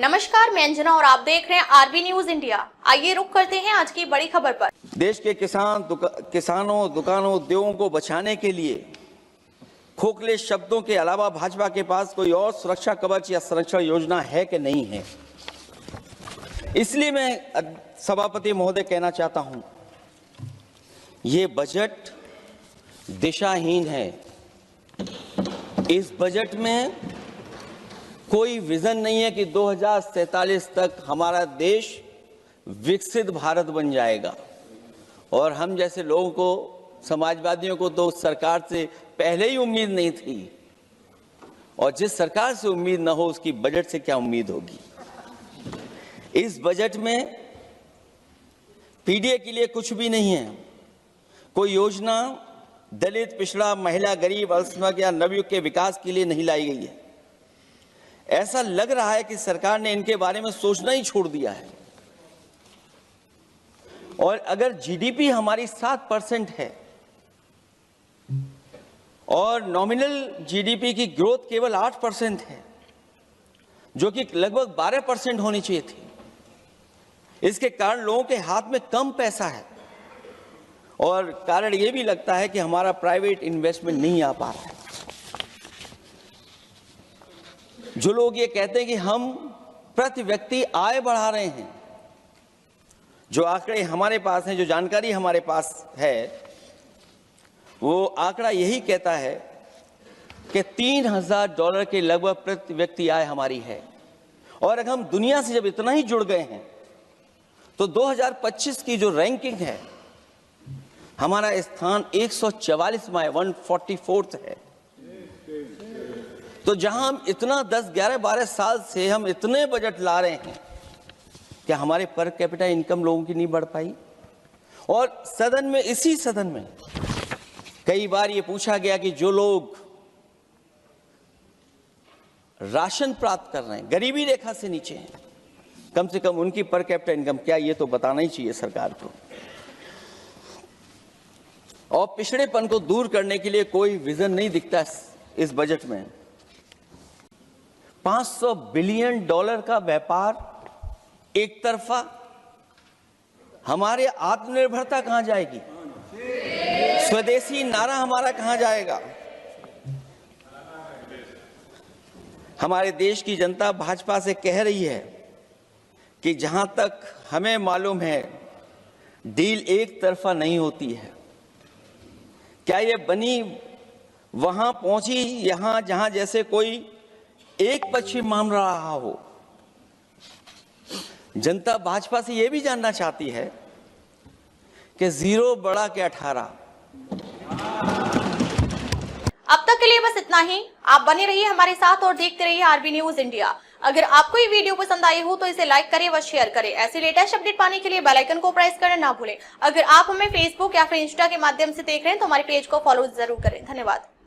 नमस्कार, मैं अंजना और आप देख रहे हैं आरबी न्यूज इंडिया। आइए रुक करते हैं आज की बड़ी खबर पर। देश के किसानों, दुकानों, उद्योगों को बचाने के लिए खोखले शब्दों के अलावा भाजपा के पास कोई और सुरक्षा कवच या संरक्षण योजना है कि नहीं है। इसलिए मैं सभापति महोदय कहना चाहता हूं, ये बजट दिशाहीन है। इस बजट में कोई विजन नहीं है कि 2047 तक हमारा देश विकसित भारत बन जाएगा। और हम जैसे लोगों को, समाजवादियों को तो सरकार से पहले ही उम्मीद नहीं थी, और जिस सरकार से उम्मीद ना हो उसकी बजट से क्या उम्मीद होगी। इस बजट में पीडीए के लिए कुछ भी नहीं है। कोई योजना दलित, पिछड़ा, महिला, गरीब, अल्पसंख्यक या नवयुवक के विकास के लिए नहीं लाई गई है। ऐसा लग रहा है कि सरकार ने इनके बारे में सोचना ही छोड़ दिया है। और अगर जीडीपी हमारी 7% है और नॉमिनल जीडीपी की ग्रोथ केवल 8% है, जो कि लगभग 12% होनी चाहिए थी, इसके कारण लोगों के हाथ में कम पैसा है। और कारण यह भी लगता है कि हमारा प्राइवेट इन्वेस्टमेंट नहीं आ पा रहा है। जो लोग ये कहते हैं कि हम प्रति व्यक्ति आय बढ़ा रहे हैं, जो आंकड़े हमारे पास हैं, जो जानकारी हमारे पास है, वो आंकड़ा यही कहता है कि $3000 के लगभग प्रति व्यक्ति आय हमारी है। और अगर हम दुनिया से जब इतना ही जुड़ गए हैं तो 2025 की जो रैंकिंग है, हमारा स्थान 144वां है, 144th है। तो जहां हम इतना 10, 11, 12 साल से हम इतने बजट ला रहे हैं, क्या हमारे पर कैपिटा इनकम लोगों की नहीं बढ़ पाई? और सदन में, इसी सदन में कई बार ये पूछा गया कि जो लोग राशन प्राप्त कर रहे हैं, गरीबी रेखा से नीचे हैं, कम से कम उनकी पर कैपिटा इनकम क्या, ये तो बताना ही चाहिए सरकार को। और पिछड़ेपन को दूर करने के लिए कोई विजन नहीं दिखता इस बजट में। $500 बिलियन का व्यापार एक तरफा, हमारे आत्मनिर्भरता कहां जाएगी? स्वदेशी नारा हमारा कहां जाएगा? हमारे देश की जनता भाजपा से कह रही है कि जहां तक हमें मालूम है डील एक तरफा नहीं होती है। क्या ये बनी वहां पहुंची यहां जहां जैसे कोई एक पक्षी मान रहा हो? जनता भाजपा से यह भी जानना चाहती है कि 0 बड़ा के 18। अब तक के लिए बस इतना ही। आप बने रहिए हमारे साथ और देखते रहिए आरबी न्यूज इंडिया। अगर आपको ये वीडियो पसंद आई हो तो इसे लाइक करें व शेयर करें। ऐसे लेटेस्ट अपडेट पाने के लिए बेल आइकन को प्रेस करना ना भूलें। अगर आप हमें फेसबुक या फिर इंस्टा के माध्यम से देख रहे हैं तो हमारे पेज को फॉलो जरूर करें। धन्यवाद।